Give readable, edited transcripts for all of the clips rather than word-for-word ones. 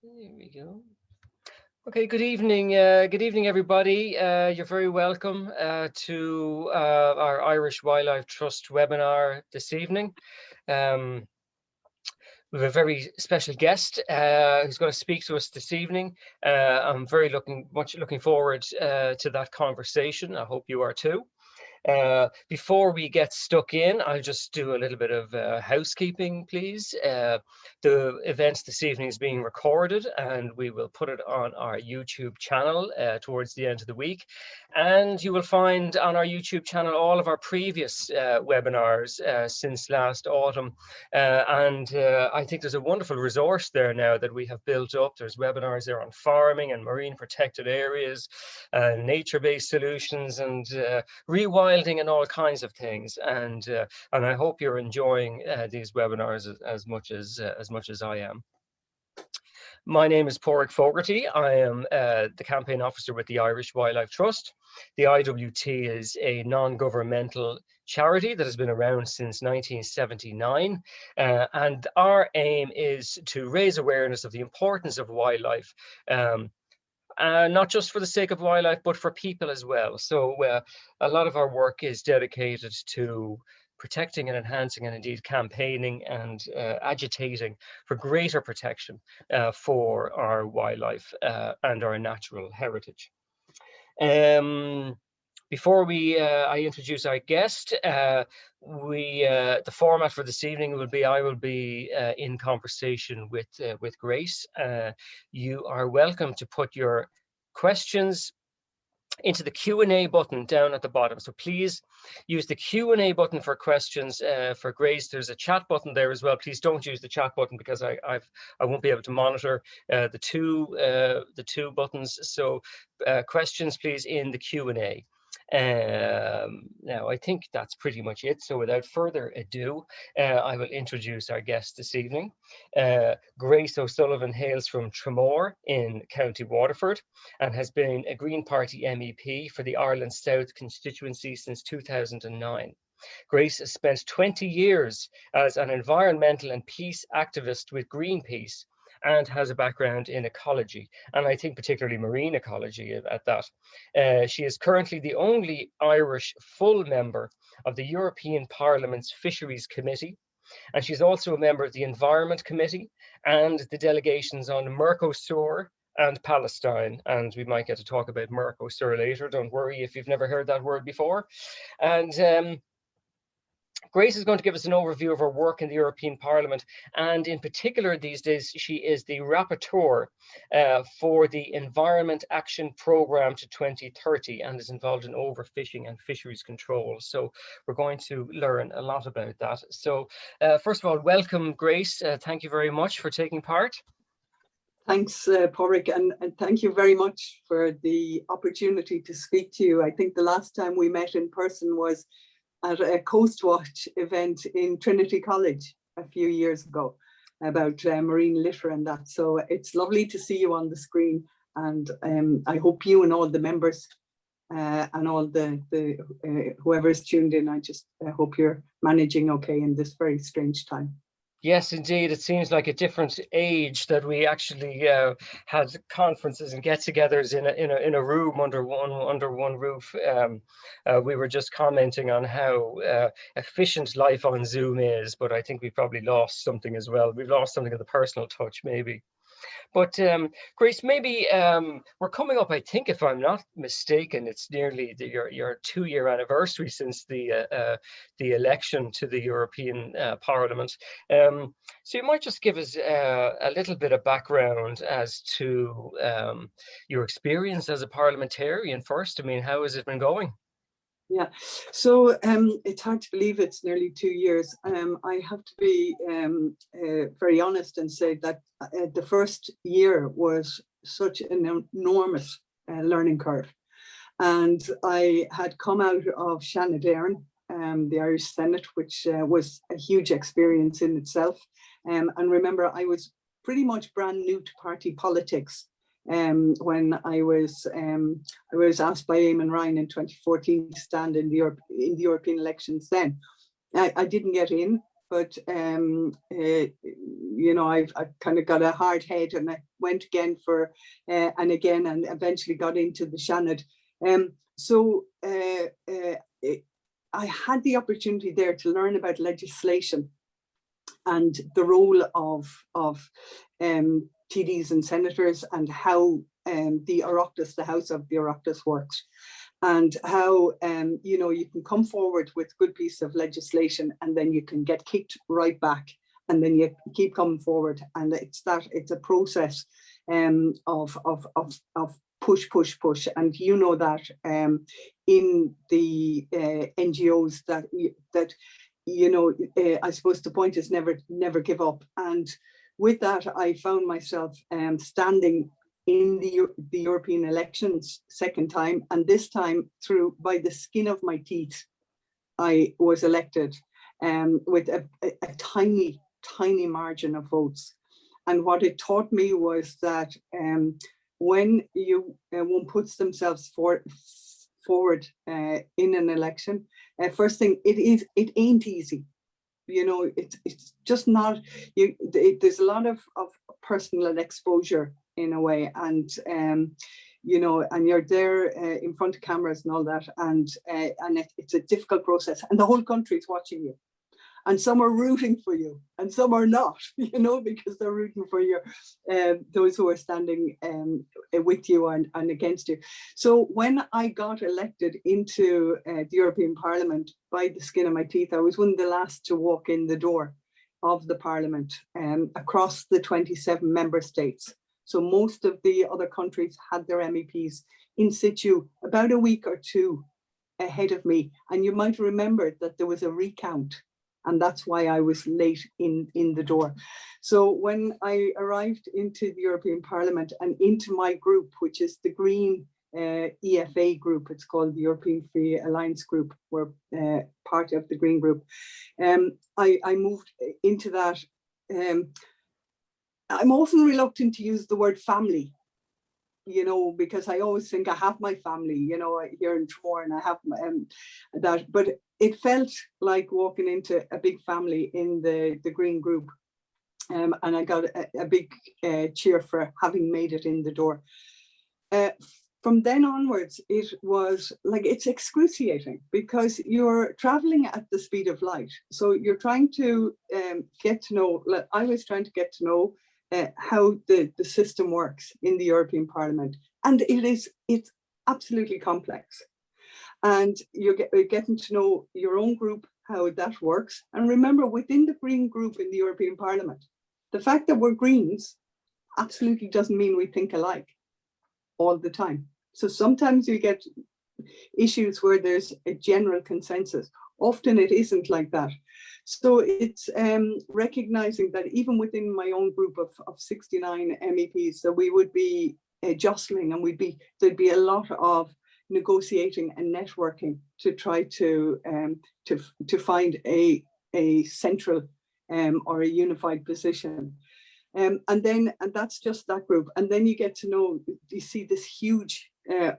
There we go. Okay, good evening, everybody. You're very welcome to our Irish Wildlife Trust webinar this evening. We have a very special guest who's going to speak to us this evening. I'm very much looking forward to that conversation. I hope you are too. Before we get stuck in, I'll just do a little bit of housekeeping, please. The event this evening is being recorded and we will put it on our YouTube channel towards the end of the week. And you will find on our YouTube channel all of our previous webinars since last autumn. I think there's a wonderful resource there now that we have built up. There's webinars there on farming and marine protected areas, nature-based solutions, and rewilding and all kinds of things, and I hope you're enjoying these webinars as much as I am. My name is Pádraig Fogarty. I am the campaign officer with the Irish Wildlife Trust. The IWT is a non-governmental charity that has been around since 1979, and our aim is to raise awareness of the importance of wildlife. Not just for the sake of wildlife, but for people as well. So a lot of our work is dedicated to protecting and enhancing and indeed campaigning and agitating for greater protection for our wildlife and our natural heritage. Before I introduce our guest, the format for this evening will be I will be in conversation with Grace. You are welcome to put your questions into the Q&A button down at the bottom. So please use the Q&A button for questions for Grace. There's a chat button there as well. Please don't use the chat button because I won't be able to monitor the two buttons. So questions, please, in the Q&A. Now, I think that's pretty much it. So without further ado, I will introduce our guest this evening. Grace O'Sullivan hails from Tramore in County Waterford and has been a Green Party MEP for the Ireland South constituency since 2009. Grace has spent 20 years as an environmental and peace activist with Greenpeace and has a background in ecology, and I think particularly marine ecology at that. She is currently the only Irish full member of the European Parliament's Fisheries Committee, and she's also a member of the Environment Committee and the delegations on Mercosur and Palestine, and we might get to talk about Mercosur later. Don't worry if you've never heard that word before. And Grace is going to give us an overview of her work in the European Parliament, and in particular these days she is the rapporteur for the Environment Action Programme to 2030 and is involved in overfishing and fisheries control. So we're going to learn a lot about that. So first of all, welcome Grace. Thank you very much for taking part. Thanks, Pádraig, and thank you very much for the opportunity to speak to you. I think the last time we met in person was at a Coast Watch event in Trinity College a few years ago about marine litter and that. So it's lovely to see you on the screen, and I hope you and all the members and all the whoever's tuned in, I just hope you're managing okay in this very strange time. Yes, indeed. It seems like a different age that we actually had conferences and get-togethers in a room under one roof. We were just commenting on how efficient life on Zoom is, but I think we probably lost something as well. We've lost something of the personal touch, maybe. But Grace, maybe we're coming up, I think, if I'm not mistaken, it's nearly your 2-year anniversary since the election to the European Parliament. So you might just give us a little bit of background as to your experience as a parliamentarian first. I mean, how has it been going? Yeah, so it's hard to believe it's nearly 2 years. I have to be very honest and say that the first year was such an enormous learning curve. And I had come out of Shannon, the Irish Senate, which was a huge experience in itself. And remember, I was pretty much brand new to party politics. When I was asked by Eamon Ryan in 2014 to stand in the European elections then. I didn't get in, but you know, I kind of got a hard head, and I went again for and again, and eventually got into the Seanad. I had the opportunity there to learn about legislation and the role of TDs and senators, and how the Oireachtas, the House of the Oireachtas, works, and how you know, you can come forward with a good piece of legislation and then you can get kicked right back, and then you keep coming forward, and it's a process of push, and you know that in the NGOs that you know, I suppose the point is never give up. And with that, I found myself standing in the European elections second time, and this time through by the skin of my teeth, I was elected with a tiny margin of votes. And what it taught me was that when one puts themselves forward in an election, first thing, it ain't easy. You know, it's just not. There's a lot of personal exposure in a way, and you know, and you're there in front of cameras and all that, and it's a difficult process, and the whole country's watching you. And some are rooting for you, and some are not, you know, because they're rooting for your those who are standing with you and against you. So when I got elected into the European Parliament by the skin of my teeth, I was one of the last to walk in the door of the Parliament across the 27 member states. So most of the other countries had their MEPs in situ about a week or two ahead of me. And you might remember that there was a recount, and that's why I was late in the door. So when I arrived into the European Parliament and into my group, which is the Green EFA group, it's called the European Free Alliance Group, we're part of the Green Group. I moved into that. I'm often reluctant to use the word family, you know, because I always think I have my family, you know, here in Tramore, and I have that, but it felt like walking into a big family in the Green Group. And I got a big cheer for having made it in the door. From then onwards, it was like, it's excruciating because you're traveling at the speed of light. So you're trying to get to know, like I was trying to get to know how the system works in the European Parliament. And it's absolutely complex. And you're getting to know your own group, how that works. And remember, within the Green Group in the European Parliament, the fact that we're Greens absolutely doesn't mean we think alike all the time. So sometimes you get issues where there's a general consensus. Often it isn't like that. So it's recognizing that even within my own group of 69 MEPs, that we would be jostling, and there'd be a lot of negotiating and networking to try to find a central or a unified position. And that's just that group. And then you get to know, you see this huge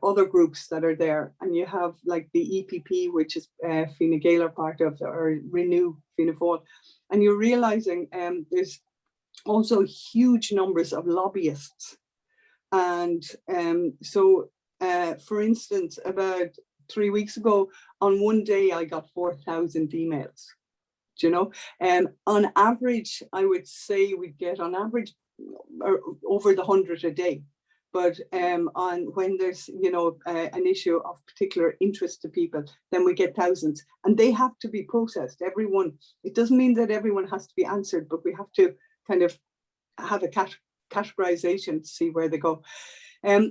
other groups that are there, and you have like the EPP, which is Fine Gael are part of, or Renew Fianna Fáil, and you're realizing there's also huge numbers of lobbyists. And so for instance, about 3 weeks ago, on one day, I got 4,000 emails, you know, on average, I would say we get on average over the 100 a day. But on when there's, you know, an issue of particular interest to people, then we get thousands, and they have to be processed. Everyone, it doesn't mean that everyone has to be answered, but we have to kind of have a categorization to see where they go.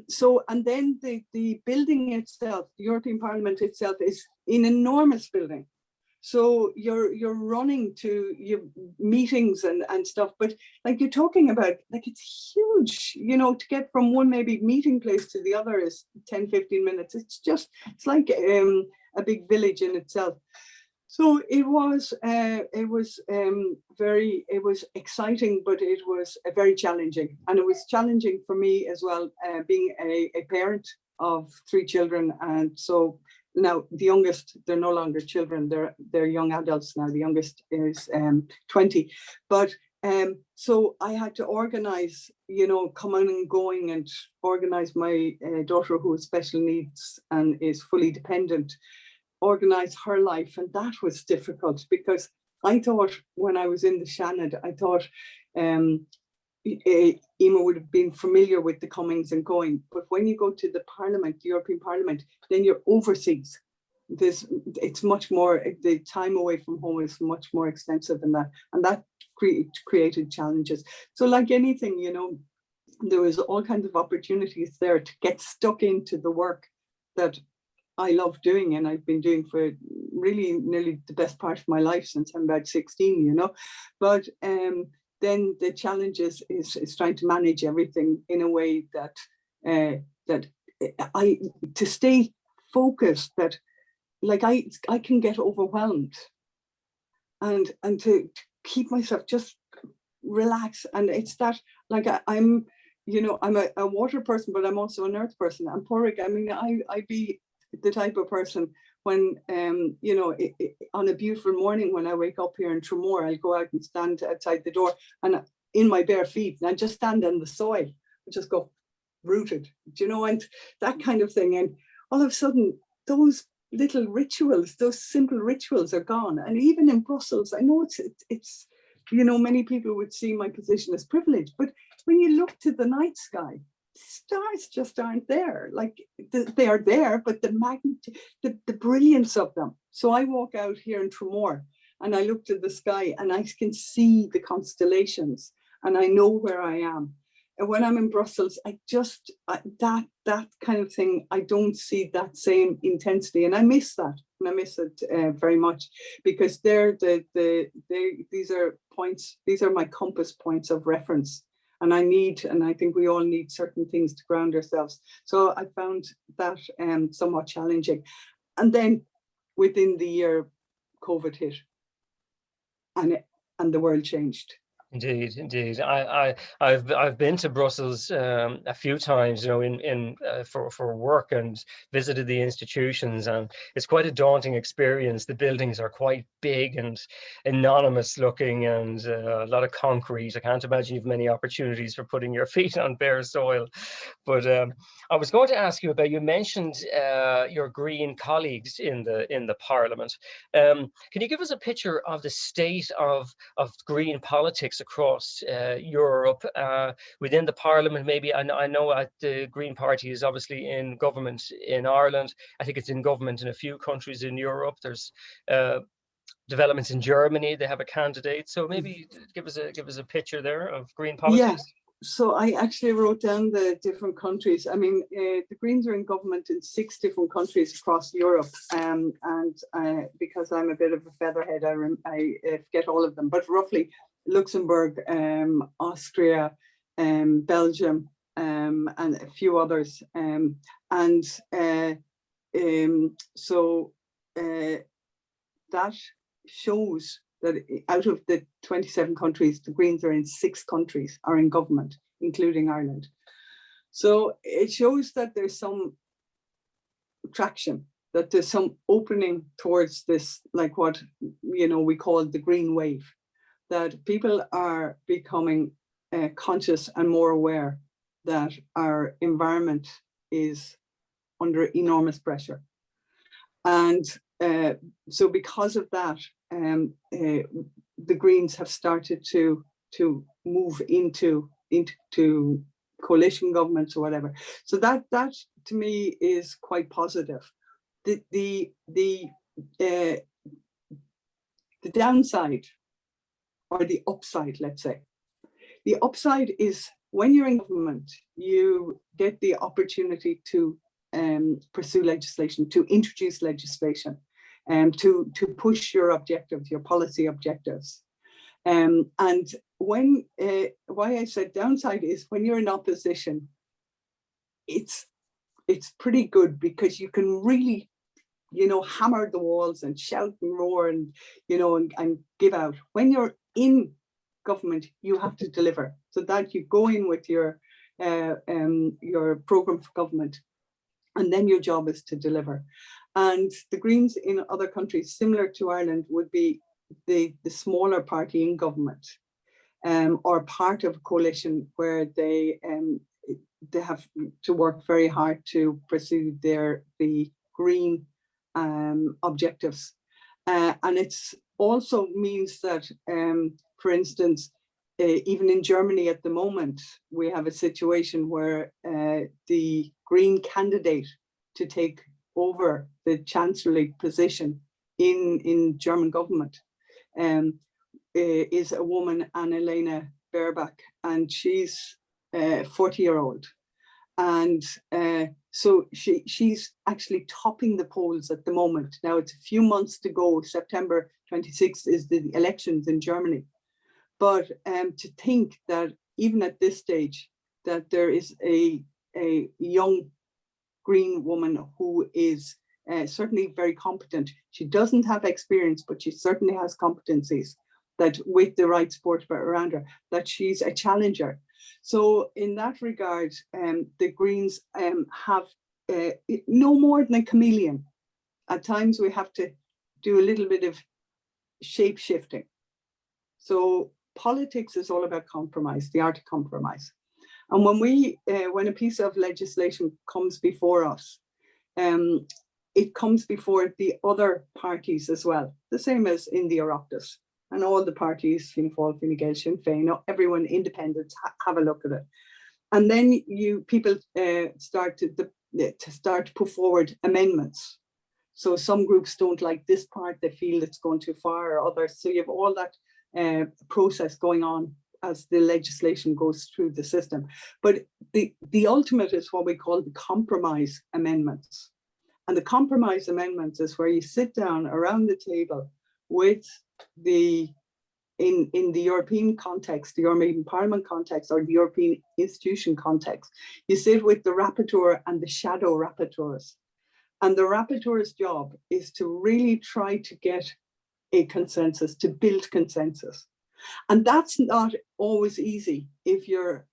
So, and then the building itself, the European Parliament itself, is an enormous building. So you're running to your meetings and stuff, but like you're talking about, like it's huge, you know, to get from one maybe meeting place to the other is 10-15 minutes. It's like a big village in itself. So it was exciting, but it was very challenging, and it was challenging for me as well, being a parent of 3 children, and so Now, the youngest, they're no longer children, they're young adults now. The youngest is 20. But so I had to organize, coming and going, and organize my daughter who has special needs and is fully dependent, organize her life. And that was difficult, because I thought when I was in the Shannon, I thought Emer would have been familiar with the comings and going. But when you go to the Parliament, the European Parliament, then you're overseas. It's much more, the time away from home is much more extensive than that. And that created challenges. So like anything, there was all kinds of opportunities there to get stuck into the work that I love doing, and I've been doing for really nearly the best part of my life since I'm about 16, But then the challenge is trying to manage everything in a way that to stay focused, that like I can get overwhelmed, and to keep myself just relax. And it's that, like I'm a water person, but I'm also an earth person. And Porrick, I mean, I be the type of person when on a beautiful morning when I wake up here in Tramore, I'll go out and stand outside the door and in my bare feet, and I just stand in the soil and just go rooted, and that kind of thing. And all of a sudden those little rituals, those simple rituals are gone. And even in Brussels, I know it's many people would see my position as privileged, but when you look to the night sky, stars just aren't there. Like they are there, but the magnitude, the brilliance of them. So I walk out here in Tramore and I look to the sky and I can see the constellations and I know where I am. And when I'm in Brussels, that kind of thing, I don't see that same intensity, and I miss that, and I miss it very much, because these are my compass points of reference. And I think we all need certain things to ground ourselves. So I found that somewhat challenging. And then within the year, COVID hit, and the world changed. Indeed. I've been to Brussels a few times, for work, and visited the institutions, and it's quite a daunting experience. The buildings are quite big and anonymous looking, and a lot of concrete. I can't imagine you've many opportunities for putting your feet on bare soil. But I was going to ask you about, you mentioned your Green colleagues in the Parliament. Can you give us a picture of the state of Green politics across Europe, within the Parliament? Maybe I know the Green Party is obviously in government in Ireland. I think it's in government in a few countries in Europe. There's developments in Germany. They have a candidate. So maybe give us a picture there of Green politics. Yeah. So I actually wrote down the different countries. I mean, the Greens are in government in 6 different countries across Europe, and because I'm a bit of a featherhead, I forget all of them, but roughly Luxembourg, Austria, Belgium, and a few others. So that shows that out of the 27 countries, the Greens are in 6 countries, are in government, including Ireland. So it shows that there's some traction, that there's some opening towards this, like what we call the green wave, that people are becoming conscious and more aware that our environment is under enormous pressure. And so because of that, the Greens have started to move into coalition governments or whatever. So that to me is quite positive. The downside, or the upside, let's say. The upside is when you're in government, you get the opportunity to pursue legislation, to introduce legislation, to push your objectives, your policy objectives. And when why I said downside is when you're in opposition, it's pretty good, because you can really hammer the walls and shout and roar and and give out. When you're in government, you have to deliver, so that you go in with your program for government, and then your job is to deliver. And the Greens in other countries similar to Ireland would be the smaller party in government, or part of a coalition where they have to work very hard to pursue the green objectives. And it's also means that, for instance, even in Germany at the moment, we have a situation where the Green candidate to take over the chancellery position in German government is a woman, Annalena Baerbock, and she's 40-year-old. And so she's actually topping the polls at the moment. Now it's a few months to go. September 26th is the elections in Germany. But to think that even at this stage, that there is a young Green woman who is certainly very competent. She doesn't have experience, but she certainly has competencies, that with the right support around her, that she's a challenger. So in that regard, the Greens have no more than a chameleon. At times we have to do a little bit of shape shifting. So politics is all about compromise, the art of compromise. And when a piece of legislation comes before us, it comes before the other parties as well, the same as in the Oireachtas. And all the parties, Fianna Fáil, Fine Gael, Sinn Féin, everyone independent, have a look at it. And then people start to put forward amendments. So some groups don't like this part, they feel it's going too far, or others. So you have all that process going on as the legislation goes through the system. But the ultimate is what we call the compromise amendments. And the compromise amendments is where you sit down around the table with in the European context, the European Parliament context, or the European institution context, you sit with the rapporteur and the shadow rapporteurs. And the rapporteur's job is to really try to get a consensus, to build consensus. And that's not always easy if you're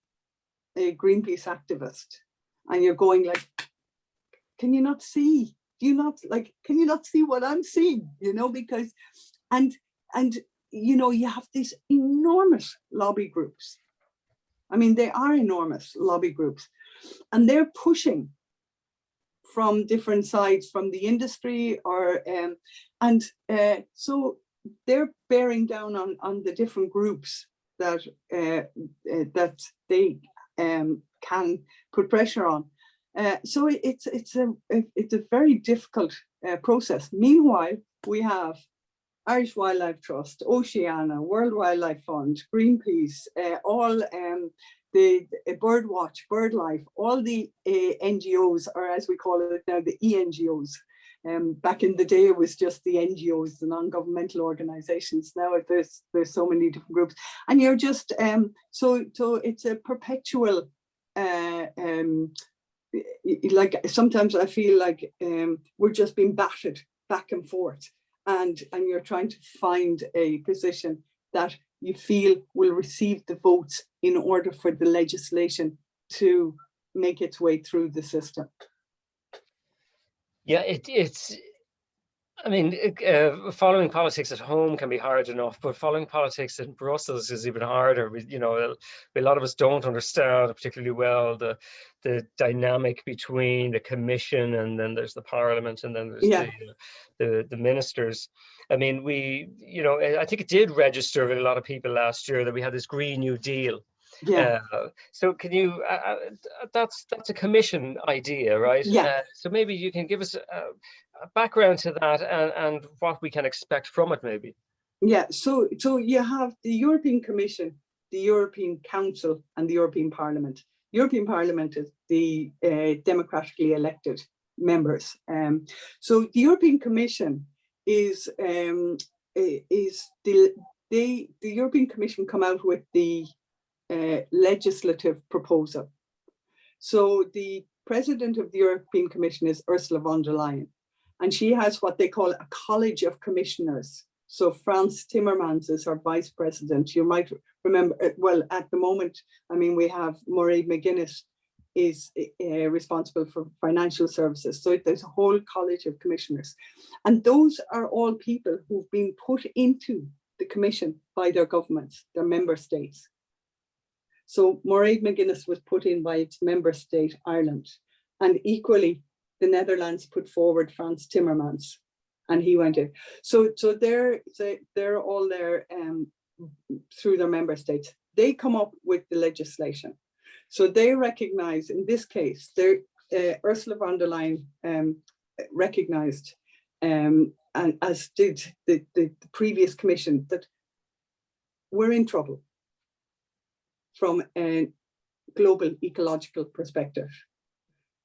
a Greenpeace activist and you're going like, can you not see? Can you not see what I'm seeing? Because, and you have these enormous lobby groups. I mean, they are enormous lobby groups, and they're pushing from different sides, from the industry, so they're bearing down on the different groups that they can put pressure on. So it's a very difficult process. Meanwhile, we have Irish Wildlife Trust, Oceana, World Wildlife Fund, Greenpeace, all the Birdwatch, BirdLife, all the NGOs, or as we call it now, the ENGOs. Back in the day, it was just the NGOs, the non-governmental organizations. Now there's so many different groups, and you're just so it's a perpetual. Like sometimes I feel like we're just being battered back and forth, and you're trying to find a position that you feel will receive the votes in order for the legislation to make its way through the system. Yeah, it's. I mean, following politics at home can be hard enough, but following politics in Brussels is even harder. A lot of us don't understand particularly well the dynamic between the Commission, and then there's the Parliament, and then there's the ministers. I mean, I think it did register with a lot of people last year that we had this Green New Deal. Yeah. So can you? That's a Commission idea, right? Yeah. So maybe you can give us a background to that and what we can expect from it, maybe. Yeah. So you have the European Commission, the European Council, and the European Parliament. European Parliament is the democratically elected members. So the European Commission is the European Commission come out with the legislative proposal. So the president of the European Commission is Ursula von der Leyen, and she has what they call a college of commissioners. So Frans Timmermans is her vice president. You might remember, well, at the moment, I mean, we have Mairead McGuinness is responsible for financial services. So there's a whole college of commissioners. And those are all people who've been put into the commission by their governments, their member states. So Mairead McGuinness was put in by its member state, Ireland. And equally, the Netherlands put forward Frans Timmermans, and he went in. So they're all there through their member states. They come up with the legislation. So they recognize, in this case, Ursula von der Leyen recognized, and as did the previous commission, that we're in trouble from a global ecological perspective.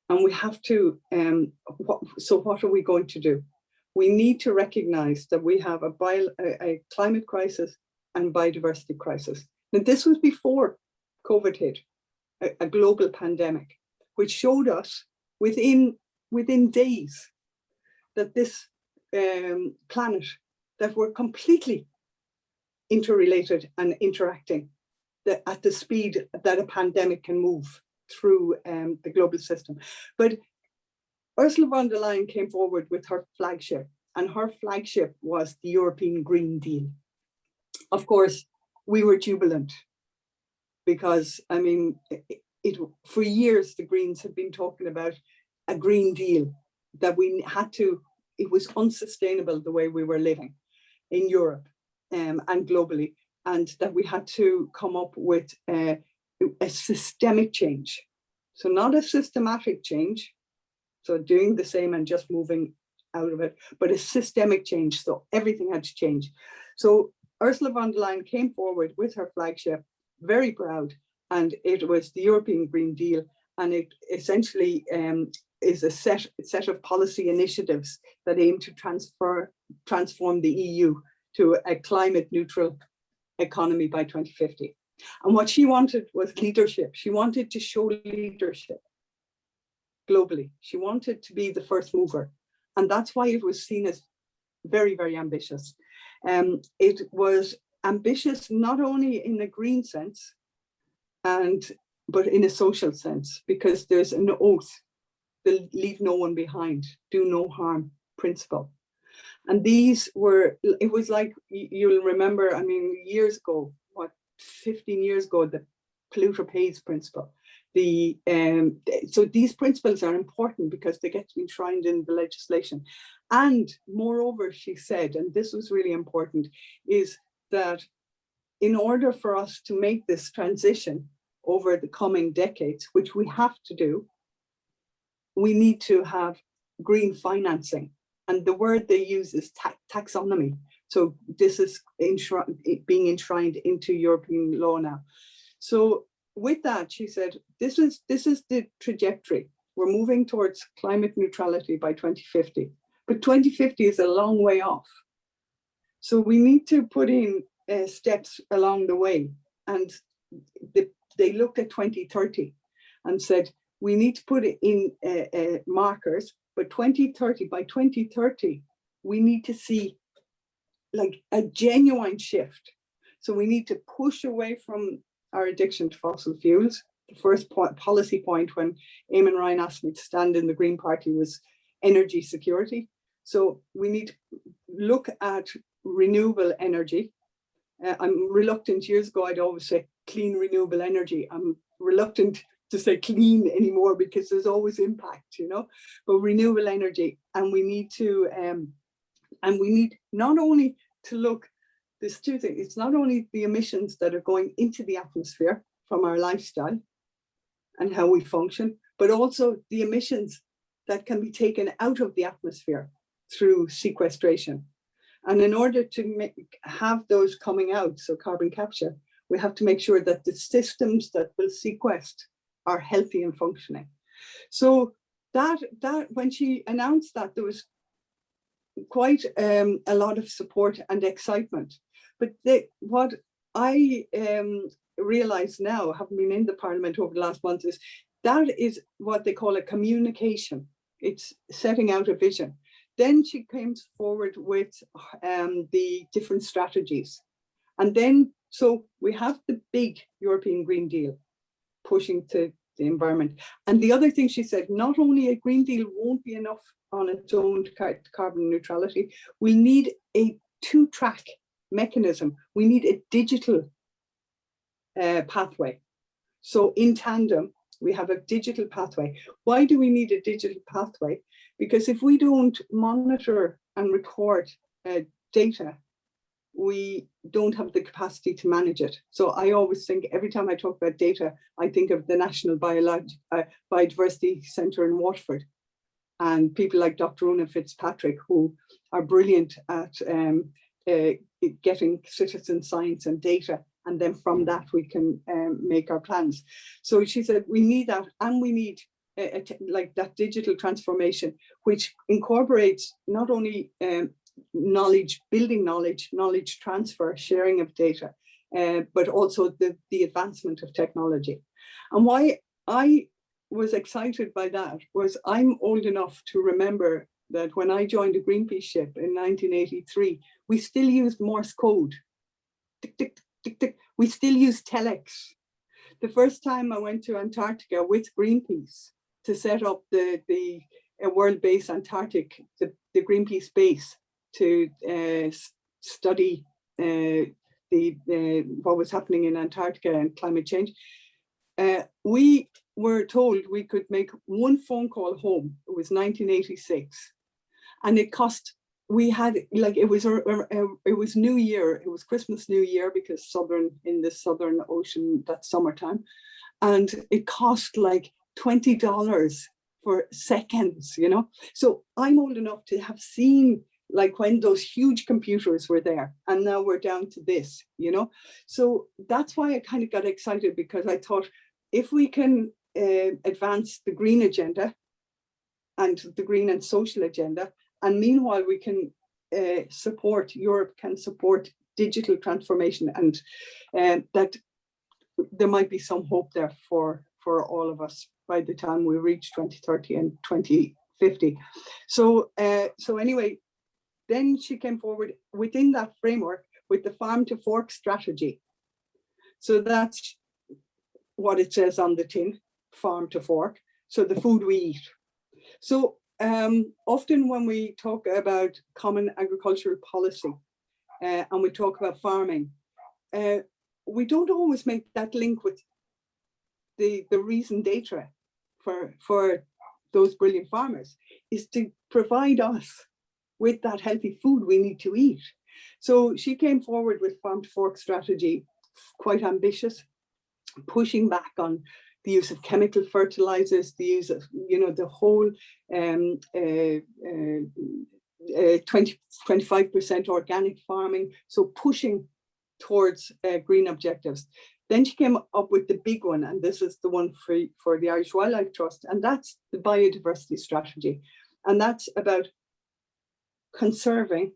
And we have to, so what are we going to do? We need to recognize that we have a climate crisis and biodiversity crisis. Now, this was before COVID hit, a global pandemic, which showed us within days that this planet, that we're completely interrelated and interacting at the speed that a pandemic can move through the global system. But Ursula von der Leyen came forward with her flagship, and her flagship was the European Green Deal. Of course, we were jubilant because, I mean, for years, the Greens have been talking about a Green Deal, that we had to, it was unsustainable the way we were living in Europe and globally, and that we had to come up with a systemic change. So not a systematic change, so doing the same and just moving out of it, but a systemic change. So everything had to change. So Ursula von der Leyen came forward with her flagship, very proud, and it was the European Green Deal. And it essentially is a set of policy initiatives that aim to transform the EU to a climate neutral economy by 2050. And what she wanted was leadership. She wanted to show leadership globally. She wanted to be the first mover. And that's why it was seen as very, very ambitious. It was ambitious not only in a green sense, but in a social sense, because there's an oath, the leave no one behind, do no harm principle. And these were, it was like, you'll remember, I mean, years ago, 15 years ago, the polluter pays principle. So these principles are important because they get to be enshrined in the legislation. And moreover, she said, and this was really important, is that in order for us to make this transition over the coming decades, which we have to do, we need to have green financing. And the word they use is taxonomy. So this is being enshrined into European law now. So with that, she said, this is the trajectory. We're moving towards climate neutrality by 2050, but 2050 is a long way off. So we need to put in steps along the way. And they looked at 2030 and said, we need to put in markers, but by 2030, we need to see like a genuine shift. So we need to push away from our addiction to fossil fuels. The first policy point when Eamon Ryan asked me to stand in the Green Party was energy security. So we need to look at renewable energy. I'm reluctant, years ago, I'd always say clean renewable energy. I'm reluctant to say clean anymore because there's always impact, you know, but renewable energy. And we need to, not only to look, there's two things. It's not only the emissions that are going into the atmosphere from our lifestyle and how we function, but also the emissions that can be taken out of the atmosphere through sequestration. And in order to have those coming out, so carbon capture, we have to make sure that the systems that will sequester are healthy and functioning. So that when she announced that, there was quite a lot of support and excitement. But what I realize now, having been in the Parliament over the last month, is that is what they call a communication. It's setting out a vision. Then she came forward with the different strategies. And then, so we have the big European Green Deal pushing to the environment. And the other thing she said, not only a Green Deal won't be enough on its own to carbon neutrality, we need a two-track mechanism. We need a digital pathway. So in tandem, we have a digital pathway. Why do we need a digital pathway? Because if we don't monitor and record data, we don't have the capacity to manage it. So I always think, every time I talk about data, I think of the National Biodiversity Centre in Waterford, and people like Dr. Una Fitzpatrick, who are brilliant at getting citizen science and data, and then from that we can make our plans. So she said we need that, and we need like that digital transformation, which incorporates not only knowledge, building knowledge transfer, sharing of data, but also the advancement of technology. And why I was excited by that was, I'm old enough to remember that when I joined a Greenpeace ship in 1983, we still used Morse code. Tick, tick, tick, tick. We still use telex. The first time I went to Antarctica with Greenpeace to set up the World Base Antarctic, the Greenpeace base, to study what was happening in Antarctica and climate change, we were told we could make one phone call home. It was 1986, and it cost. We had, like, it was New Year. It was Christmas, New Year, because in the Southern Ocean, that's summertime, and it cost like $20 for seconds. You know, so I'm old enough to have seen, like, when those huge computers were there, and now we're down to this, you know. So that's why I kind of got excited, because I thought, if we can advance the green agenda and the green and social agenda, and meanwhile we can Europe can support digital transformation, and that there might be some hope there for all of us by the time we reach 2030 and 2050. So anyway, then she came forward within that framework with the farm to fork strategy. So that's what it says on the tin, farm to fork. So the food we eat. So often when we talk about common agricultural policy and we talk about farming, we don't always make that link with the reason data for those brilliant farmers is to provide us with that healthy food we need to eat. So she came forward with farm to fork strategy, quite ambitious, pushing back on the use of chemical fertilizers, the use of, the whole 25% organic farming. So pushing towards green objectives. Then she came up with the big one, and this is the one for the Irish Wildlife Trust, and that's the Biodiversity Strategy. And that's about conserving,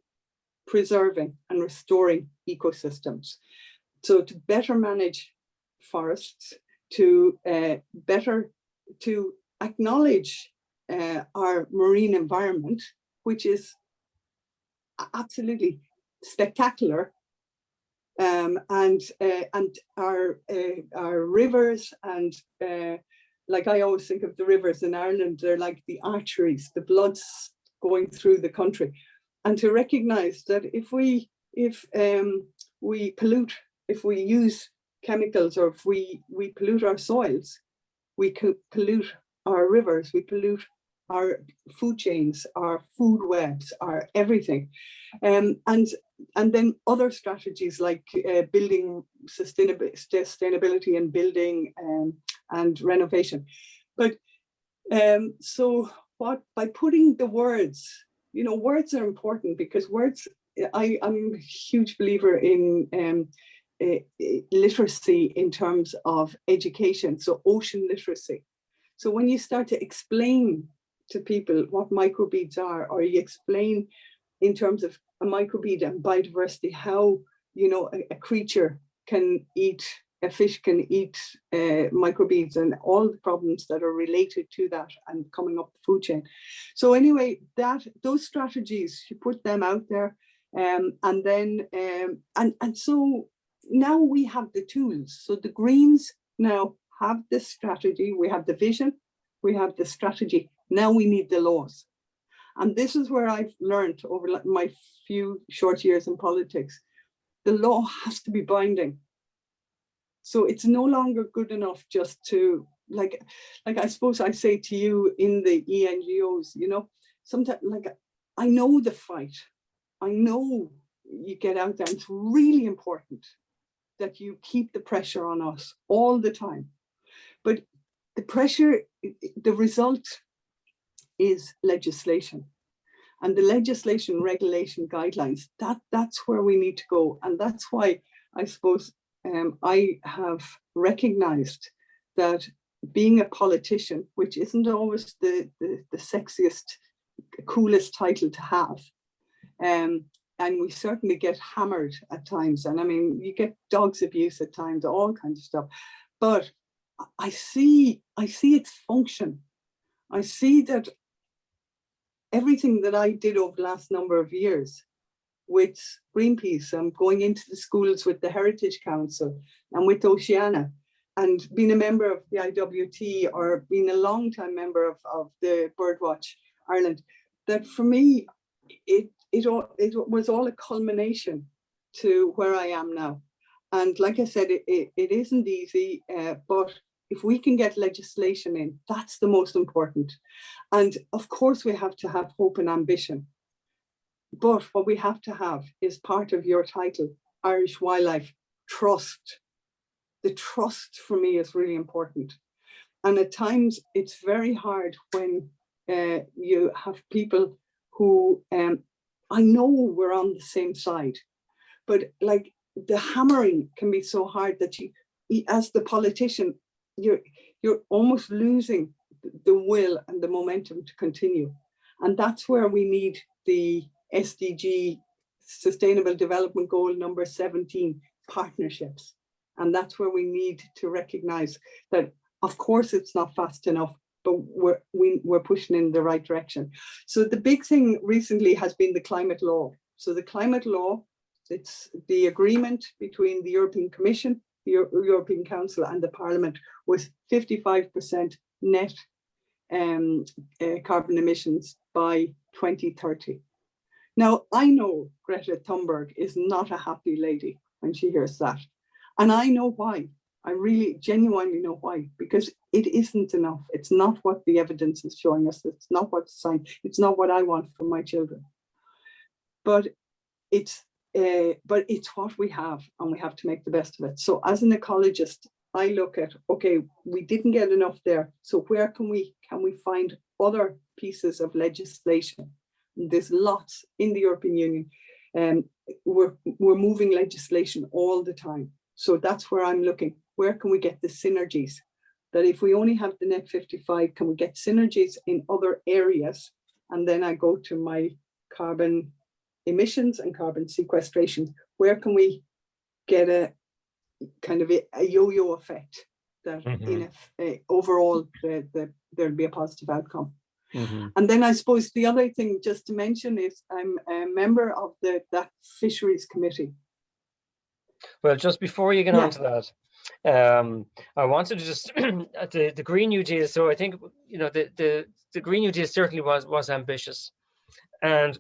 preserving, and restoring ecosystems. So to better manage forests, to acknowledge our marine environment, which is absolutely spectacular, and our rivers, and like I always think of the rivers in Ireland, they're like the arteries, the blood's going through the country, and to recognize that if we pollute, if we use chemicals, or if we pollute our soils, we could pollute our rivers, we pollute our food chains, our food webs, our everything. And then other strategies like building sustainability and building and renovation. But so by putting the words, words are important, because words, I'm a huge believer in literacy in terms of education, so ocean literacy. So when you start to explain to people what microbeads are, or you explain in terms of a microbead and biodiversity, how a creature can eat, a fish can eat microbeads, and all the problems that are related to that and coming up the food chain. So anyway, those strategies, you put them out there, and then and so now we have the tools. So the Greens now have this strategy, we have the vision, we have the strategy. Now we need the laws. And this is where I've learned over my few short years in politics, the law has to be binding. So it's no longer good enough just to, like I suppose I say to you in the ENGOs, you know, sometimes, like, I know the fight. I know you get out there. It's really important that you keep the pressure on us all the time. But the pressure, the result is legislation. And the legislation, regulation, guidelines, that's where we need to go. And that's why I suppose I have recognized that being a politician, which isn't always the sexiest, coolest title to have, and we certainly get hammered at times. And I mean, you get dogs abuse at times, all kinds of stuff. But I see its function. I see that everything that I did over the last number of years with Greenpeace and going into the schools with the Heritage Council and with Oceana and being a member of the IWT or being a long-time member of the Birdwatch Ireland, that for me, it was all a culmination to where I am now. And like I said, it isn't easy, but if we can get legislation in, that's the most important. And of course, we have to have hope and ambition. But what we have to have is part of your title, Irish Wildlife, trust. The trust for me is really important. And at times it's very hard when you have people who, I know we're on the same side, but like the hammering can be so hard that you, as the politician, you're almost losing the will and the momentum to continue. And that's where we need the SDG, Sustainable Development Goal number 17, partnerships. And that's where we need to recognize that, of course, it's not fast enough, but we're pushing in the right direction. So the big thing recently has been the climate law. So the climate law, it's the agreement between the European Commission, the European Council and the Parliament with 55% net carbon emissions by 2030. Now, I know Greta Thunberg is not a happy lady when she hears that. And I know why. I really genuinely know why, because it isn't enough. It's not what the evidence is showing us. It's not what science, it's not what I want for my children. But it's what we have, and we have to make the best of it. So as an ecologist, I look at, okay, we didn't get enough there. So where can we find other pieces of legislation? And there's lots in the European Union. We're moving legislation all the time. So that's where I'm looking. Where can we get the synergies? That if we only have the net 55, can we get synergies in other areas? And then I go to my carbon emissions and carbon sequestration. Where can we get a kind of a yo-yo effect that in overall there'll be a positive outcome? And then I suppose the other thing just to mention is I'm a member of that Fisheries Committee. Well, just before you get on to that, I wanted to just the Green New Deal. So I think, you know, the Green New Deal certainly was ambitious, and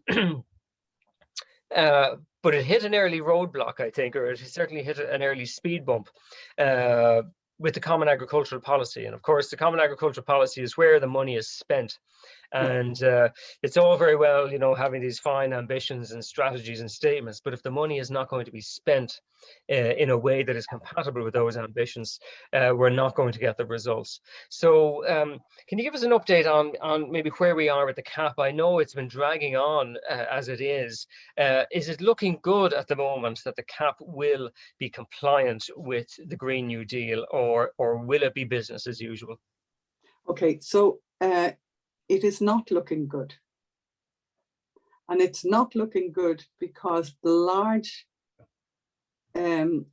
but it hit an early roadblock, I think, or it certainly hit an early speed bump with the Common Agricultural Policy. And of course, the Common Agricultural Policy is where the money is spent. And it's all very well, you know, having these fine ambitions and strategies and statements, but if the money is not going to be spent in a way that is compatible with those ambitions, we're not going to get the results. So can you give us an update on maybe where we are with the CAP? I know it's been dragging on as it is. Is it looking good at the moment that the CAP will be compliant with the Green New Deal, or will it be business as usual? Okay, so it is not looking good. And it's not looking good because the large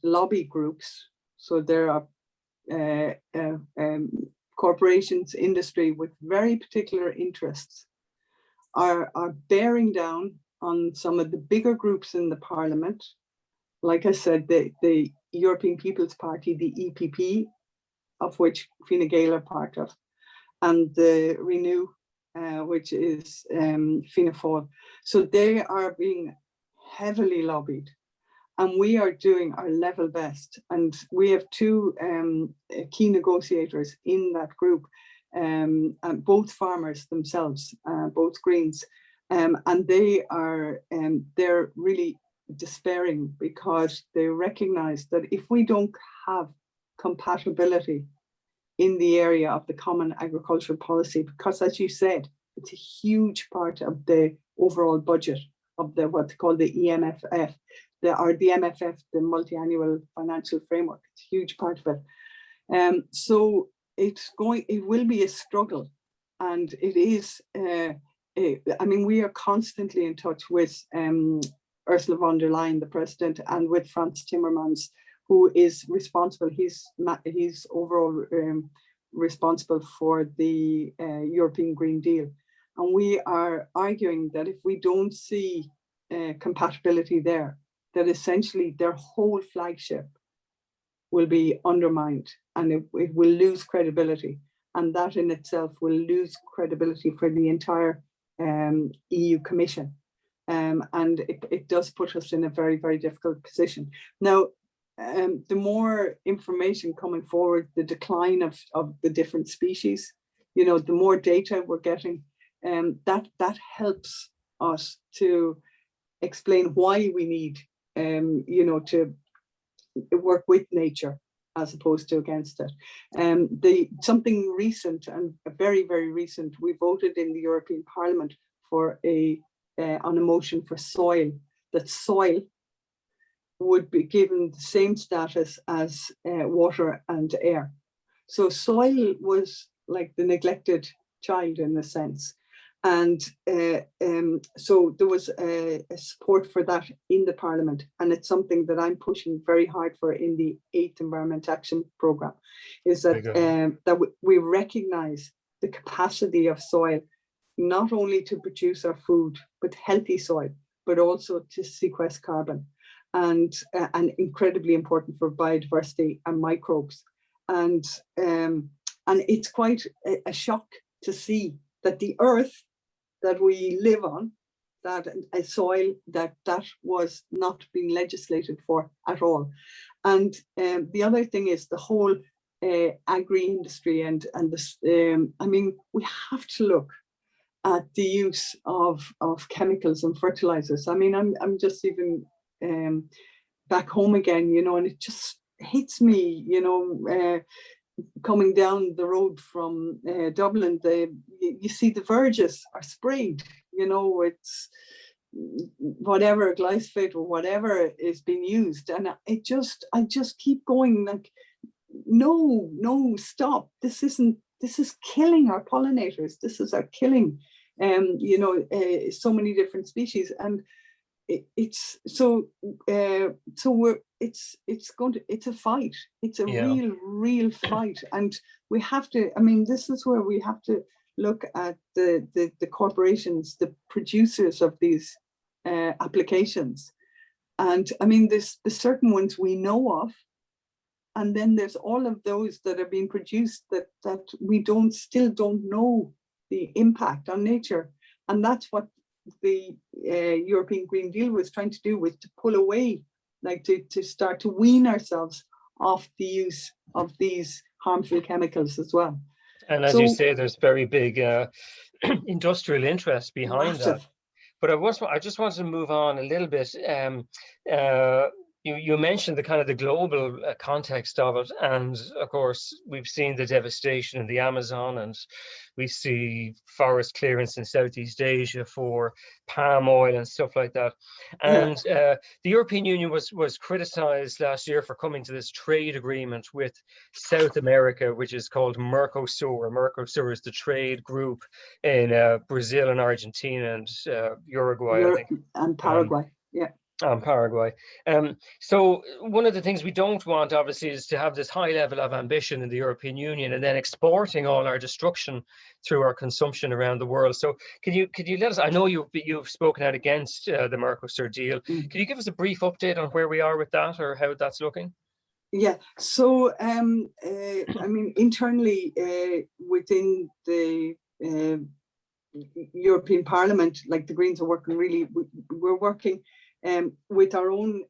lobby groups, so there are corporations, industry with very particular interests, are bearing down on some of the bigger groups in the Parliament. Like I said, the European People's Party, the EPP, of which Fine Gael are part of, and the Renew, which is Fianna Fáil. So they are being heavily lobbied, and we are doing our level best. And we have two key negotiators in that group, and both farmers themselves, both Greens, and they are they're really despairing because they recognize that if we don't have compatibility in the area of the common agricultural policy, because as you said, it's a huge part of the overall budget of the what they call the EMFF, the MFF, the multi-annual financial framework. It's a huge part of it. So it will be a struggle, and it is. I mean, we are constantly in touch with Ursula von der Leyen, the president, and with Frans Timmermans, who is responsible. He's overall responsible for the European Green Deal. And we are arguing that if we don't see compatibility there, that essentially their whole flagship will be undermined, and it will lose credibility. And that in itself will lose credibility for the entire EU Commission. And it does put us in a very, very difficult position. Now, the more information coming forward, the decline of the different species, you know, the more data we're getting, that helps us to explain why we need, you know, to work with nature as opposed to against it. Something recent and very, very recent, we voted in the European Parliament for on a motion for soil, that soil would be given the same status as water and air. So soil was like the neglected child in a sense. And so there was a support for that in the Parliament, and it's something that I'm pushing very hard for in the 8th Environment Action Programme, is that we recognise the capacity of soil, not only to produce our food, but healthy soil, but also to sequester carbon, and incredibly important for biodiversity and microbes. And it's quite a shock to see that the earth that we live on, that a soil that was not being legislated for at all. And the other thing is the whole agri-industry and this, I mean, we have to look at the use of chemicals and fertilizers. I mean, I'm just even back home again, you know, and it just hits me, you know, coming down the road from Dublin, you see the verges are sprayed, you know, it's whatever glyphosate or whatever is being used. And I just keep going like, no, stop. This is killing our pollinators. This is our killing, you know, so many different species. And it's a fight. It's a real fight, and we have to. I mean, this is where we have to look at the corporations, the producers of these applications, and I mean, there's certain ones we know of, and then there's all of those that are being produced that we still don't know the impact on nature, and that's what the European Green Deal was trying to do, was to pull away, like to start to wean ourselves off the use of these harmful chemicals as well. And as you say, there's very big industrial interest behind that. But I just wanted to move on a little bit. You mentioned the kind of the global context of it, and of course we've seen the devastation in the Amazon, and we see forest clearance in Southeast Asia for palm oil and stuff like that. And the European Union was criticized last year for coming to this trade agreement with South America, which is called Mercosur. Mercosur is the trade group in Brazil and Argentina and Uruguay, I think. And Paraguay, Paraguay. So one of the things we don't want, obviously, is to have this high level of ambition in the European Union and then exporting all our destruction through our consumption around the world. So can you let us, I know you've spoken out against the Mercosur deal. Can you give us a brief update on where we are with that, or how that's looking? Yeah, so I mean, internally within the European Parliament, like the Greens are working really, we're working with our own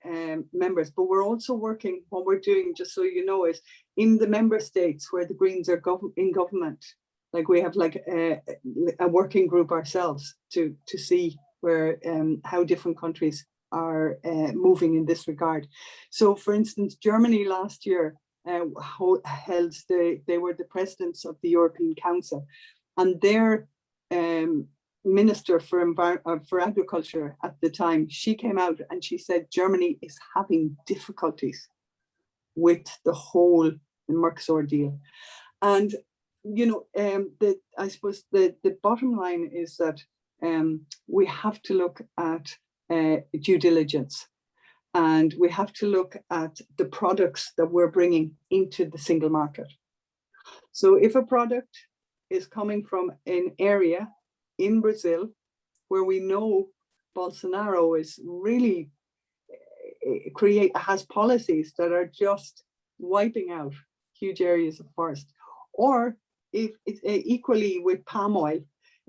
members, but we're also working, what we're doing, just so you know, is in the member states where the Greens are in government, like we have like a working group ourselves to see where how different countries are moving in this regard. So for instance, Germany last year held they were the presidents of the European Council, and their Minister for Agriculture at the time, she came out and she said Germany is having difficulties with the whole Mercosur deal. And you know, I suppose the bottom line is that we have to look at due diligence, and we have to look at the products that we're bringing into the single market. So if a product is coming from an area in Brazil where we know Bolsonaro is really has policies that are just wiping out huge areas of forest, or if it's equally with palm oil,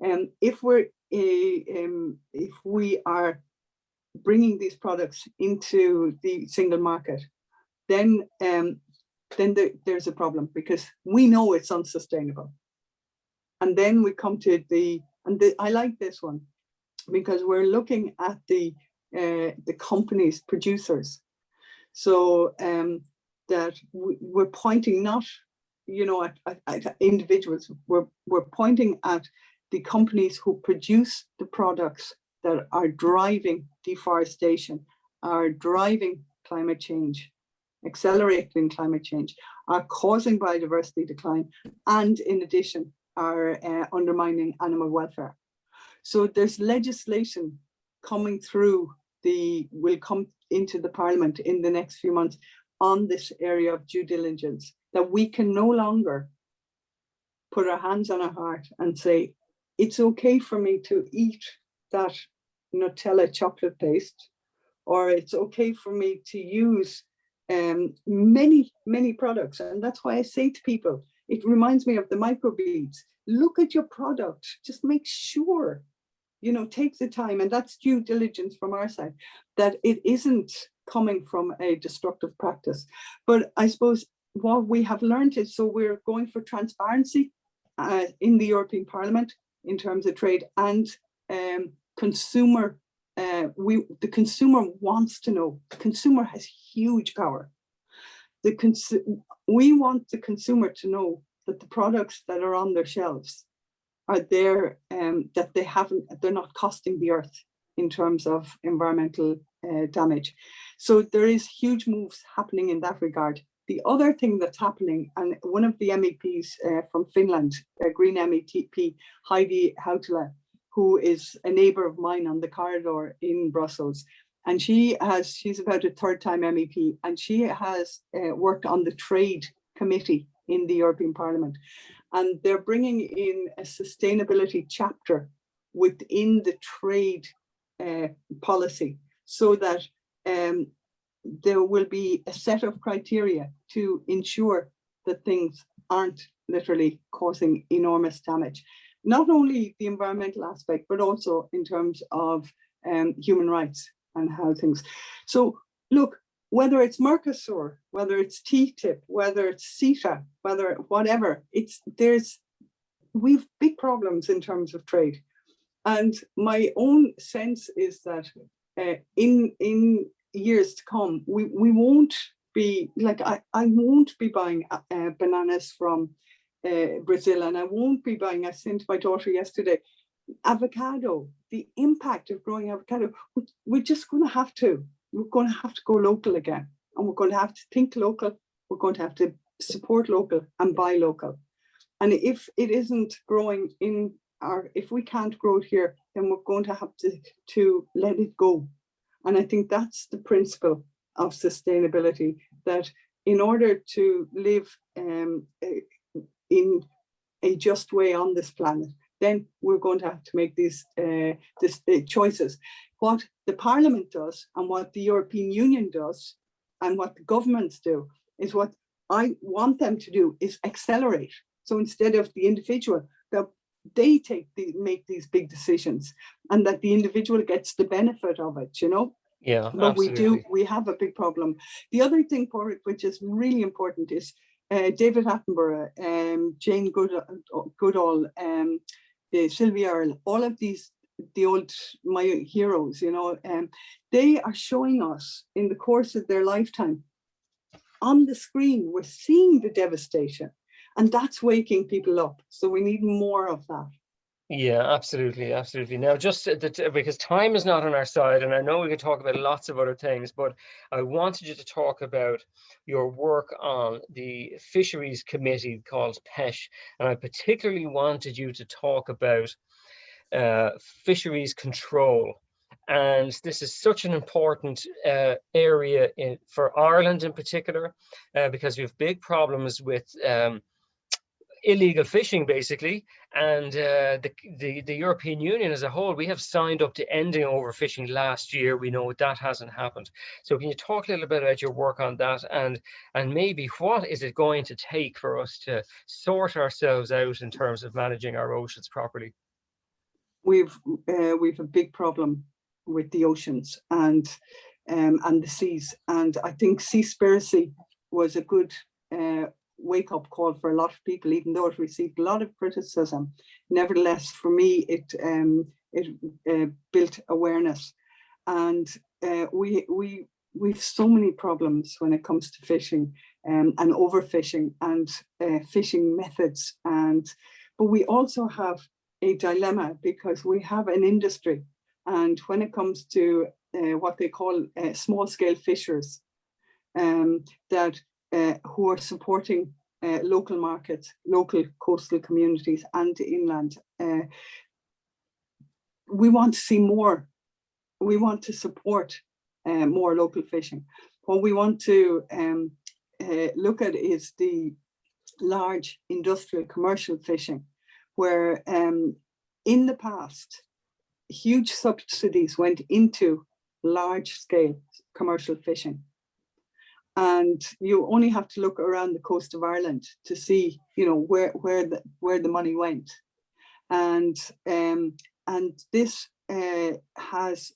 and if we are bringing these products into the single market, then there's a problem, because we know it's unsustainable. And then we come to I like this one, because we're looking at the companies, producers. So that we're pointing not, you know, at individuals, we're pointing at the companies who produce the products that are driving deforestation, are driving climate change, accelerating climate change, are causing biodiversity decline, and in addition are undermining animal welfare. So there's legislation coming through will come into the Parliament in the next few months on this area of due diligence, that we can no longer put our hands on our heart and say, it's okay for me to eat that Nutella chocolate paste, or it's okay for me to use many products. And that's why I say to people, it reminds me of the microbeads. Look at your product, just make sure, you know, take the time, and that's due diligence from our side, that it isn't coming from a destructive practice. But I suppose what we have learned is, so we're going for transparency in the European Parliament in terms of trade, and consumer. The consumer wants to know. The consumer has huge power. We want the consumer to know that the products that are on their shelves are there, that they're not costing the earth in terms of environmental damage. So there is huge moves happening in that regard. The other thing that's happening, and one of the MEPs from Finland, Green MEP, Heidi Hautala, who is a neighbour of mine on the corridor in Brussels, and she's about a third-time MEP, and she has worked on the Trade Committee in the European Parliament, and they're bringing in a sustainability chapter within the trade policy, so that there will be a set of criteria to ensure that things aren't literally causing enormous damage. Not only the environmental aspect, but also in terms of human rights and how things. So look, whether it's Mercosur, whether it's TTIP, whether it's CETA, whether whatever, we've big problems in terms of trade. And my own sense is that in years to come, we won't be like, I won't be buying bananas from Brazil, and I won't be buying, I sent my daughter yesterday, avocado, the impact of growing avocado. We're just going to have to, we're going to have to go local again, and we're going to have to think local, we're going to have to support local and buy local. And if it isn't growing in if we can't grow it here, then we're going to have to let it go. And I think that's the principle of sustainability, that in order to live in a just way on this planet, then we're going to have to make these choices. What the Parliament does, and what the European Union does, and what the governments do, is what I want them to do is accelerate. So instead of the individual, that they make these big decisions, and that the individual gets the benefit of it, you know. Yeah, but absolutely. we have a big problem. The other thing, Padraig, which is really important is David Attenborough, Jane Goodall, Sylvia Earle, all of these, my heroes, you know, they are showing us in the course of their lifetime on the screen, we're seeing the devastation, and that's waking people up. So we need more of that. Yeah, absolutely, absolutely. Now, just because time is not on our side, and I know we could talk about lots of other things, but I wanted you to talk about your work on the Fisheries Committee called PESH, and I particularly wanted you to talk about fisheries control. And this is such an important area for Ireland in particular, because we have big problems with illegal fishing, basically, and the European Union as a whole, we have signed up to ending overfishing last year. We know that hasn't happened. So can you talk a little bit about your work on that, and maybe what is it going to take for us to sort ourselves out in terms of managing our oceans properly? We've a big problem with the oceans and the seas, and I think Seaspiracy was a good wake-up call for a lot of people, even though it received a lot of criticism. Nevertheless, for me, it built awareness, and we've so many problems when it comes to fishing and overfishing and fishing methods, but we also have a dilemma because we have an industry, and when it comes to what they call small-scale fishers, that who are supporting local markets, local coastal communities and inland. We want to see more. We want to support more local fishing. What we want to look at is the large industrial commercial fishing, where in the past, huge subsidies went into large scale commercial fishing. And you only have to look around the coast of Ireland to see, you know, where the money went, and this has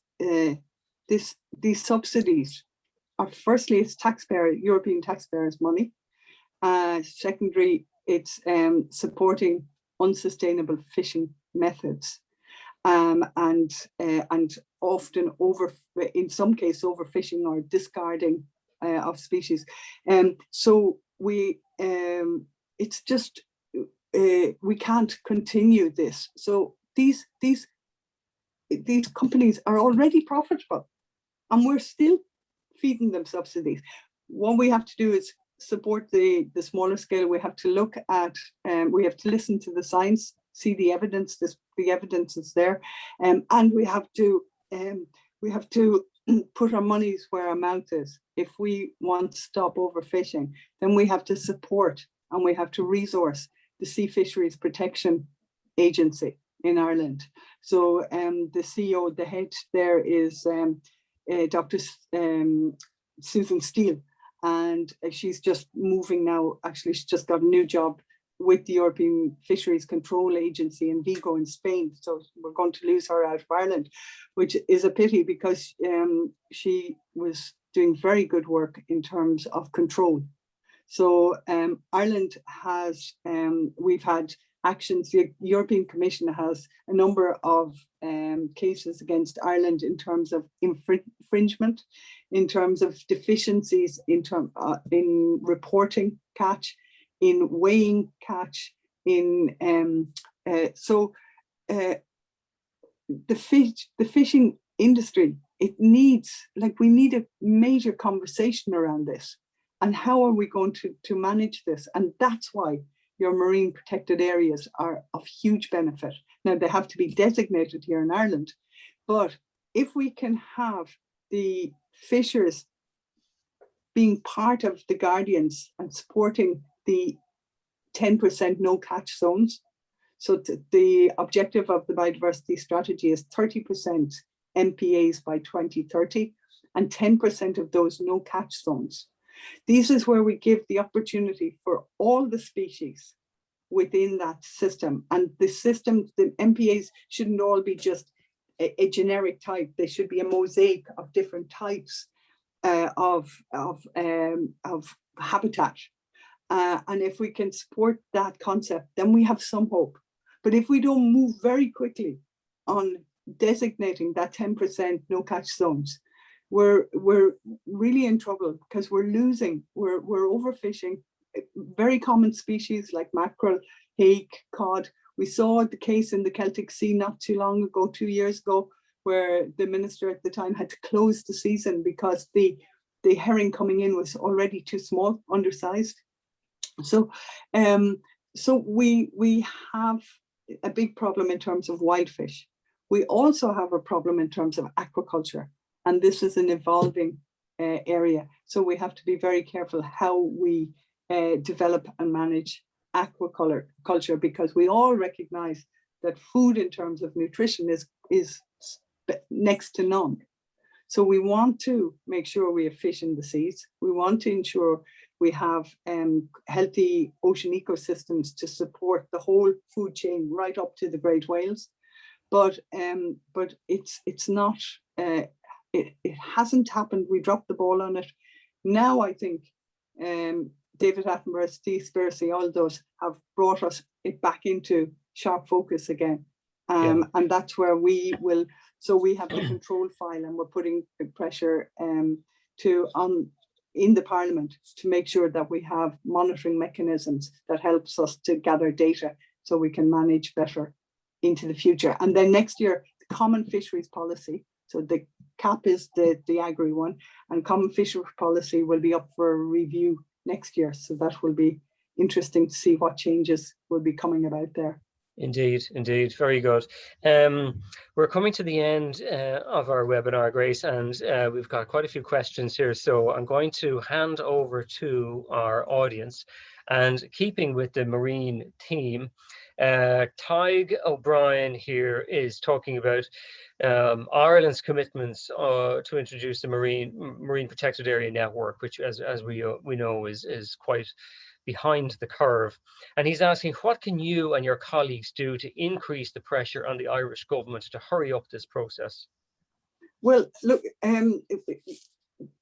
these subsidies are, firstly, it's European taxpayers' money. Secondly, it's supporting unsustainable fishing methods, and often in some cases overfishing or discarding of species. So it's just we can't continue this. So these companies are already profitable, and we're still feeding them subsidies. What we have to do is support the smaller scale. We have to look at, we have to listen to the science, see the evidence. The evidence is there, and we have to put our monies where our mouth is. If we want to stop overfishing, then we have to support and we have to resource the Sea Fisheries Protection Agency in Ireland. So the CEO, the head there is Dr. Susan Steele, and she's just moving now. Actually, she's just got a new job with the European Fisheries Control Agency in Vigo in Spain. So we're going to lose her out of Ireland, which is a pity because she was doing very good work in terms of control. So Ireland has, we've had actions. The European Commission has a number of cases against Ireland in terms of infringement, in terms of deficiencies, in reporting catch, in weighing catch, in the fishing industry. It needs, we need a major conversation around this, and how are we going to manage this? And that's why your marine protected areas are of huge benefit. Now, they have to be designated here in Ireland, but if we can have the fishers being part of the guardians and supporting the 10% no catch zones. So the objective of the Biodiversity Strategy is 30% MPAs by 2030 and 10% of those no catch zones. This is where we give the opportunity for all the species within that system. And the system, the MPAs shouldn't all be just a generic type. They should be a mosaic of different types of habitat. And if we can support that concept, then we have some hope. But if we don't move very quickly on designating that 10% no catch zones, we're really in trouble, because we're overfishing very common species like mackerel, hake, cod. We saw the case in the Celtic Sea not too long ago, 2 years ago, where the minister at the time had to close the season because the herring coming in was already too small, undersized. So, we have a big problem in terms of wild fish. We also have a problem in terms of aquaculture, and this is an evolving area. So we have to be very careful how we develop and manage aquaculture, because we all recognize that food in terms of nutrition is next to none. So we want to make sure we have fish in the seas. We want to ensure we have healthy ocean ecosystems to support the whole food chain right up to the great whales. But it's not, it hasn't happened. We dropped the ball on it. Now I think David Attenborough, Steve Spearcy, all those have brought us back into sharp focus again. And that's where we will, so we have the control file, and we're putting pressure in the Parliament to make sure that we have monitoring mechanisms that helps us to gather data so we can manage better into the future. And then next year, the common fisheries policy, so the CAP is the agri one, and common fisheries policy will be up for review next year. So that will be interesting to see what changes will be coming about there. Indeed, indeed. Very good. We're coming to the end of our webinar, Grace, and we've got quite a few questions here. So I'm going to hand over to our audience, and keeping with the marine theme, Tig O'Brien here is talking about Ireland's commitments to introduce the marine protected area network, which as we know is quite behind the curve. And he's asking, what can you and your colleagues do to increase the pressure on the Irish government to hurry up this process? Well, look,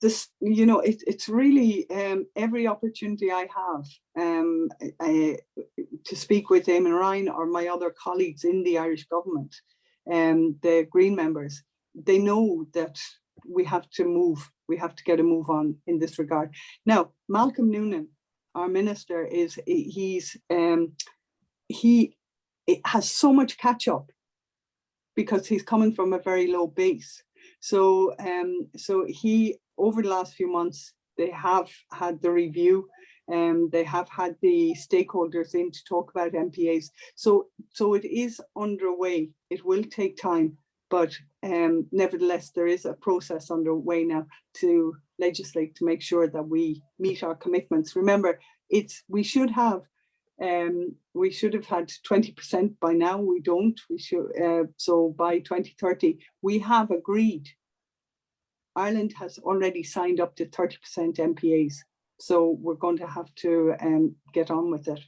this, you know, it's really every opportunity I have to speak with Eamon Ryan or my other colleagues in the Irish government, the Green members, they know that we have to move, we have to get a move on in this regard. Now, Malcolm Noonan, our minister, he has so much catch up because he's coming from a very low base. So he, over the last few months, they have had the review, they have had the stakeholders in to talk about MPAs. So it is underway. It will take time, but nevertheless, there is a process underway now to legislate to make sure that we meet our commitments. Remember, we should have had 20% by now. We don't. We should. So by 2030, we have agreed. Ireland has already signed up to 30% MPAs. So we're going to have to get on with it.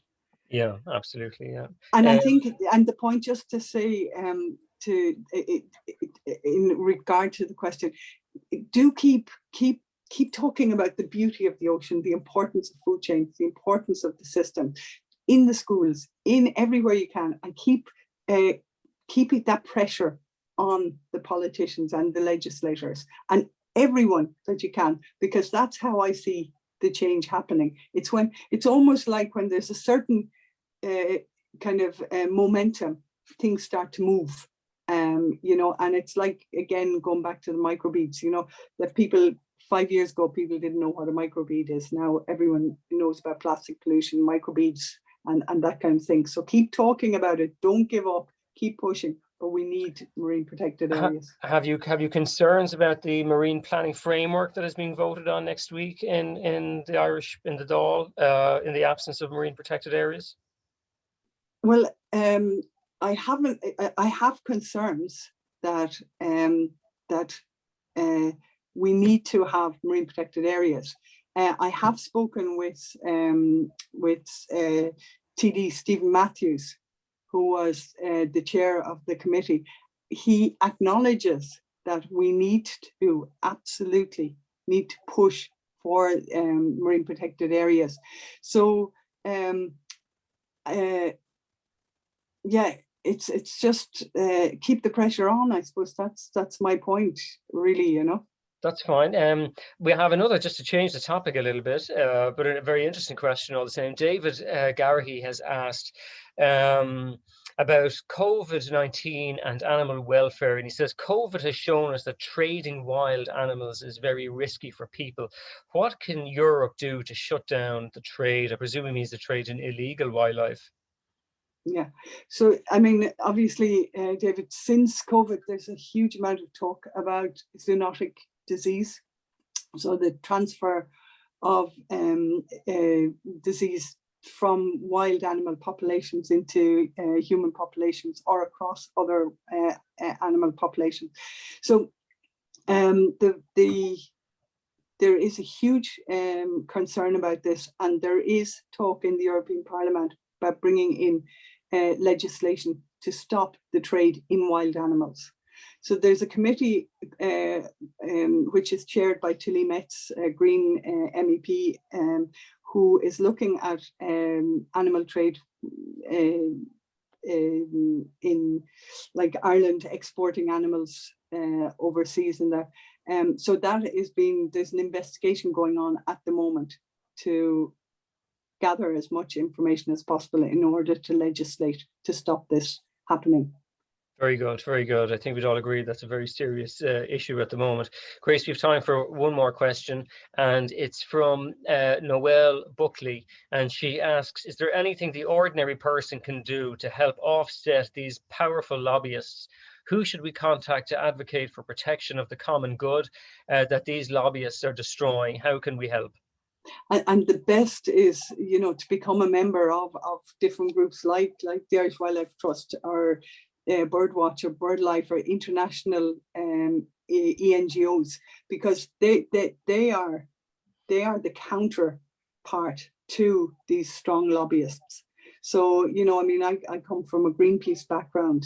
Yeah, absolutely. Yeah. And I think, and the point, just to say, in regard to the question, do keep talking about the beauty of the ocean, the importance of food chains, the importance of the system in the schools, in everywhere you can, and keeping that pressure on the politicians and the legislators and everyone that you can, because that's how I see the change happening. It's almost like when there's a certain kind of momentum, things start to move. You know, and it's like, again, going back to the microbeads, you know, that people 5 years ago, people didn't know what a microbead is. Now everyone knows about plastic pollution, microbeads, and that kind of thing. So keep talking about it. Don't give up. Keep pushing. But we need marine protected areas. Have you concerns about the marine planning framework that is being voted on next week in the Dáil, in the absence of marine protected areas? Well, I have concerns that we need to have marine protected areas. I have spoken with TD Stephen Matthews, who was the chair of the committee. He acknowledges that we need to absolutely need to push for marine protected areas. So yeah, it's just keep the pressure on. I suppose that's my point, really, you know. That's fine. We have another, just to change the topic a little bit, but a very interesting question all the same. David Garrahy has asked about COVID-19 and animal welfare. And he says, COVID has shown us that trading wild animals is very risky for people. What can Europe do to shut down the trade? I presume it means the trade in illegal wildlife. Yeah, so I mean, obviously, David, since COVID, there's a huge amount of talk about zoonotic disease. So the transfer of disease from wild animal populations into human populations or across other animal populations. So there is a huge concern about this, and there is talk in the European Parliament about bringing in legislation to stop the trade in wild animals. So there's a committee which is chaired by Tilly Metz, a Green MEP, who is looking at animal trade in like Ireland, exporting animals overseas and that. So that is there's an investigation going on at the moment to gather as much information as possible in order to legislate to stop this happening. Very good, very good. I think we'd all agree that's a very serious issue at the moment. Grace, we have time for one more question, and it's from Noelle Buckley, and she asks, is there anything the ordinary person can do to help offset these powerful lobbyists? Who should we contact to advocate for protection of the common good that these lobbyists are destroying? How can we help? And the best is, you know, to become a member of different groups like the Irish Wildlife Trust or Birdwatch or BirdLife or international ENGOs, because they are the counterpart to these strong lobbyists. So, you know, I mean, I come from a Greenpeace background,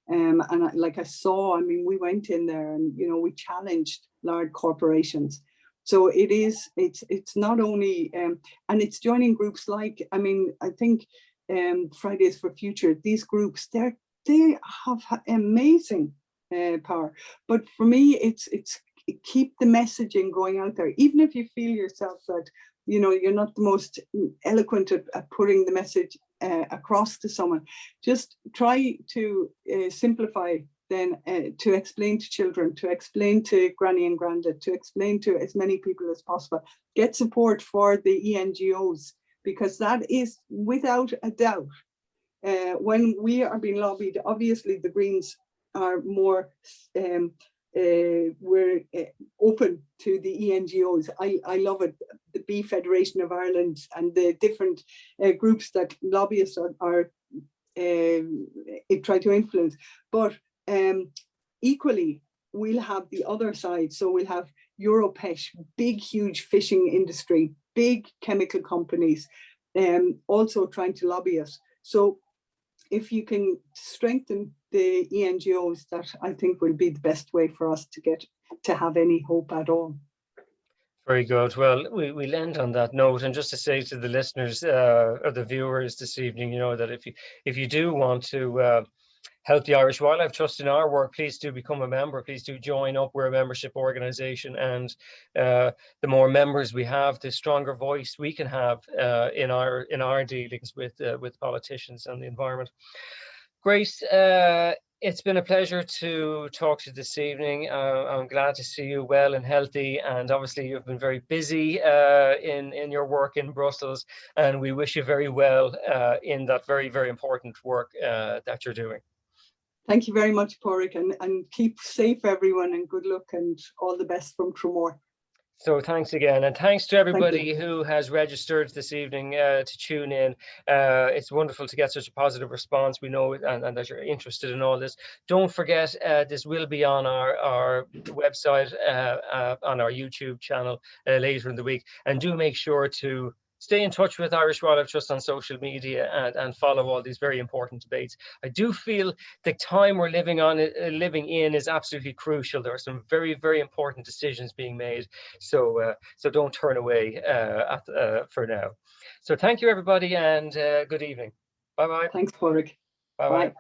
and I saw, I mean, we went in there and, you know, we challenged large corporations. So it's not only, and it's joining groups like, I mean, I think Fridays for Future, these groups, they have amazing power. But for me, it's keep the messaging going out there. Even if you feel yourself that, you know, you're not the most eloquent at putting the message across to someone, just try to simplify then to explain to children, to explain to granny and granddad, to explain to as many people as possible. Get support for the ENGOs, because that is without a doubt. When we are being lobbied, obviously the Greens are more, we're open to the ENGOs. I love it, the Bee Federation of Ireland and the different groups that lobbyists are try to influence. But equally, we'll have the other side. So we'll have Europesh, big, huge fishing industry, big chemical companies, also trying to lobby us. So if you can strengthen the ENGOs, that I think will be the best way for us to get to have any hope at all. Very good. Well, we'll end on that note, and just to say to the listeners or the viewers this evening, you know, that if you do want to help the Irish Wildlife Trust in our work, please do become a member. Please do join up. We're a membership organisation, and the more members we have, the stronger voice we can have in our dealings with politicians and the environment. Grace, it's been a pleasure to talk to you this evening. I'm glad to see you well and healthy, and obviously you've been very busy in your work in Brussels, and we wish you very well in that very, very important work that you're doing. Thank you very much, Pádraig, and keep safe everyone, and good luck and all the best from Tramore. So thanks again, and thanks to Thank everybody you. who has registered this evening to tune in. It's wonderful to get such a positive response. We know it, and that you're interested in all this. Don't forget, this will be on our website, on our YouTube channel later in the week. And do make sure to stay in touch with Irish Wildlife Trust on social media and follow all these very important debates. I do feel the time we're living in is absolutely crucial. There are some very, very important decisions being made. So don't turn away for now. So thank you, everybody, and good evening. Bye bye. Thanks, Padraig. Bye bye. Bye.